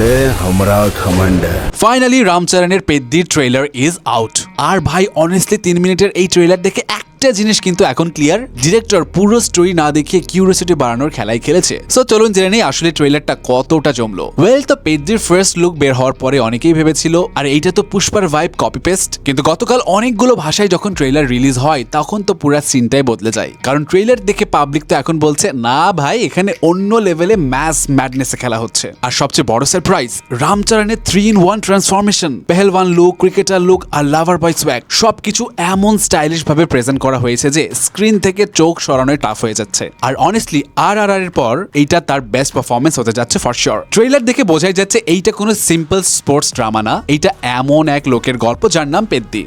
बोले हमरा घमंड है। ফাইনালি রামচরণের পেদ্দির ট্রেলার ইজ আউট। আর ভাই অনেস্টলি 3 মিনিটের এই ট্রেলার দেখে একটা জিনিস কিন্তু এখন ক্লিয়ার, ডিরেক্টর পুরো স্টোরি না দেখিয়ে কিউরিওসিটি বাড়ানোর খেলাই খেলেছে। সো চলুন জেনে নেই আসলে ট্রেলারটা কতটা জমলো। ওয়েল, তো পেদ্দির ফার্স্ট লুক বের হওয়ার পরে অনেকেই ভেবেছিল আর এইটা তো পুষ্পার ভাইব কপি পেস্ট, কিন্তু গতকাল অনেকগুলো ভাষায় যখন ট্রেলার রিলিজ হয় তখন তো পুরো সিনটাই বদলে যায়। কারণ ট্রেলার দেখে পাবলিক তো এখন বলছে না ভাই এখানে অন্য লেভেলে ম্যাস ম্যাডনেসে খেলা হচ্ছে। আর সবচেয়ে বড় সারপ্রাইজ, রামচরণের 3-in-1 ট্রান্সফরমেশন, পেহেলওয়ান লুক, ক্রিকেটার লুক আর লাভার বয় সোয়াগ সবকিছু এমন স্টাইলিশ ভাবে প্রেজেন্ট করা হয়েছে যে স্ক্রিন থেকে চোখ সরানো টাফ হয়ে যাচ্ছে। আর অনেস্টলি RRR এর পর এইটা তার বেস্ট পারফরমেন্স হতে যাচ্ছে ফর শিওর। ট্রেলার দেখে বোঝাই যাচ্ছে এইটা কোনো সিম্পল স্পোর্টস ড্রামা না, এইটা এমন এক লোকের গল্প যার নাম পেদ্দি।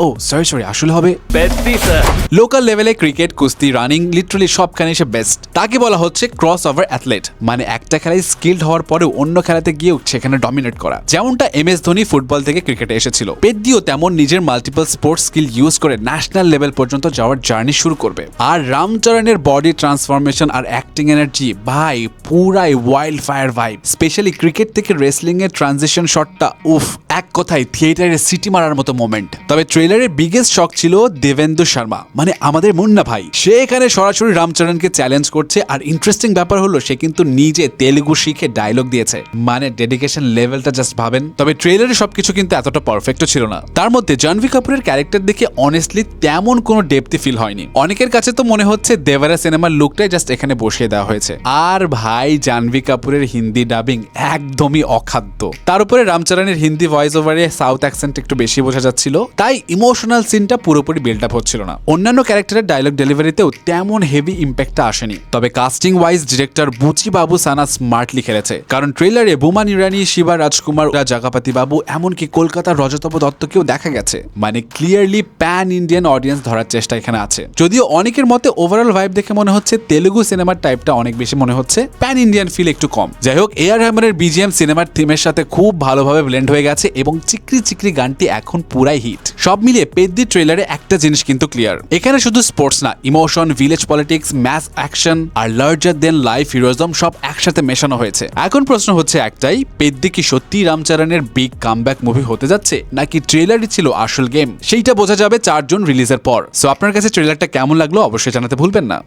ও সরি আসলে হবে পেদ্দি স্যার। লোকাল লেভেলে ক্রিকেট, কুস্তি, রানিং লিটারালি সবখানে সে বেস্ট। তাকে বলা হচ্ছে ক্রস ওভার অ্যাথলেট, মানে একটা খেলায় স্কিলড হওয়ার পরেও অন্য খেলাতে গিয়েও সেখানে ডমিনেট করা। যেমনটা MS ধোনি ফুটবল থেকে ক্রিকেটে এসেছিল, পেদ্দিও তেমন নিজের মাল্টিপল স্পোর্টস স্কিল ইউজ করে ন্যাশনাল লেভেল পর্যন্ত যাওয়ার জার্নি শুরু করবে। আর রামচরণের বডি ট্রান্সফরমেশন আর অ্যাক্টিং এনার্জি ভাই পুরাই wild fire vibe. Specially cricket থেকে রেসলিং এর ট্রানজিশন শটটা উফ, এক কথায় থিয়েটারে সিটি মারার মতো মোমেন্ট। তবে ট্রেলারের বিগেস্ট শক ছিল দেবেন্দু শর্মা, মানে আমাদের মুন্না ভাই। সে এখানে সরাসরি রামচরণকে চ্যালেঞ্জ করছে। আর ইন্টারেস্টিং ব্যাপার হলো সে কিন্তু নিজে তেলুগু শিখে ডায়লগ দিয়েছে, মানে ডেডিকেশন লেভেলটা জাস্ট ভাবেন। তবে ট্রেলারে সবকিছু কিন্তু এতটা পারফেক্টও ছিল না। তার মধ্যে জাহ্নবী কাপুরের ক্যারেক্টার দেখে অনেস্টলি তেমন কোনো ডেপথি ফিল হয়নি। অনেকের কাছে তো মনে হচ্ছে দেওয়ারা সিনেমার লুকটাই জাস্ট এখানে বসিয়ে দেওয়া হয়েছে। আর ভাই জাহ্নবী কাপুরের হিন্দি ডাবিং একদমই অখাদ্য। তার উপরে রামচরণের হিন্দি ভয়েস ওভারে সাউথ অ্যাকসেন্ট একটু বেশি বোঝা যাচ্ছিল, তাই ইমোশনাল সিনটা পুরোপুরি বিল্ড আপ হচ্ছিল না। অন্যান্য ক্যারেক্টারের ডায়লগ ডেলিভারিতেও তেমন হেভি ইম্প্যাক্টটা আসেনি। তবে কাস্টিং ওয়াইজ ডিরেক্টর বুচি বাবু সানা স্মার্টলি খেলেছে, কারণ ট্রেলারে বোমান ইরানি, শিবা রাজকুমার, জাগাপাতি বাবু, এমনকি কলকাতার রজতব দত্তকেও দেখা গেছে। মানে ক্লিয়ারলি প্যান ইন্ডিয়ান অডিয়েন্স ধরার চেষ্টা এখানে আছে। যদিও অনেকের মতে ওভারঅল ভাইব দেখে মনে হচ্ছে তেলুগু সিনেমার টাইপটা অনেক বেশি মনে হচ্ছে, প্যান ইন্ডিয়ান ফিল একটু কম। যাই হোক, AR রহমানের BGM সিনেমার থিমের সাথে খুব ভালোভাবে ব্লেন্ড হয়ে গেছে এবং চিকরি চিকরি গানটি এখন পুরাই হিট। সব মিলিয়ে পেদ্দি ট্রেলারে একটা জিনিস কিন্তু ক্লিয়ার, এখানে শুধু স্পোর্টস না, emotion, village politics, mass action আর লার্জার দেন লাইফ হিরোজম সব একসাথে মেশানো হয়েছে। এখন প্রশ্ন হচ্ছে একটাই, পেদ্দি কি সত্যি রামচরণের বিগ কামব্যাক মুভি হতে যাচ্ছে, নাকি ট্রেলারই ছিল আসল গেম? সেইটা বোঝা যাবে 4 জুন রিলিজের পর। সো আপনার কাছে ট্রেলারটা কেমন লাগলো অবশ্যই জানাতে ভুলবেন না।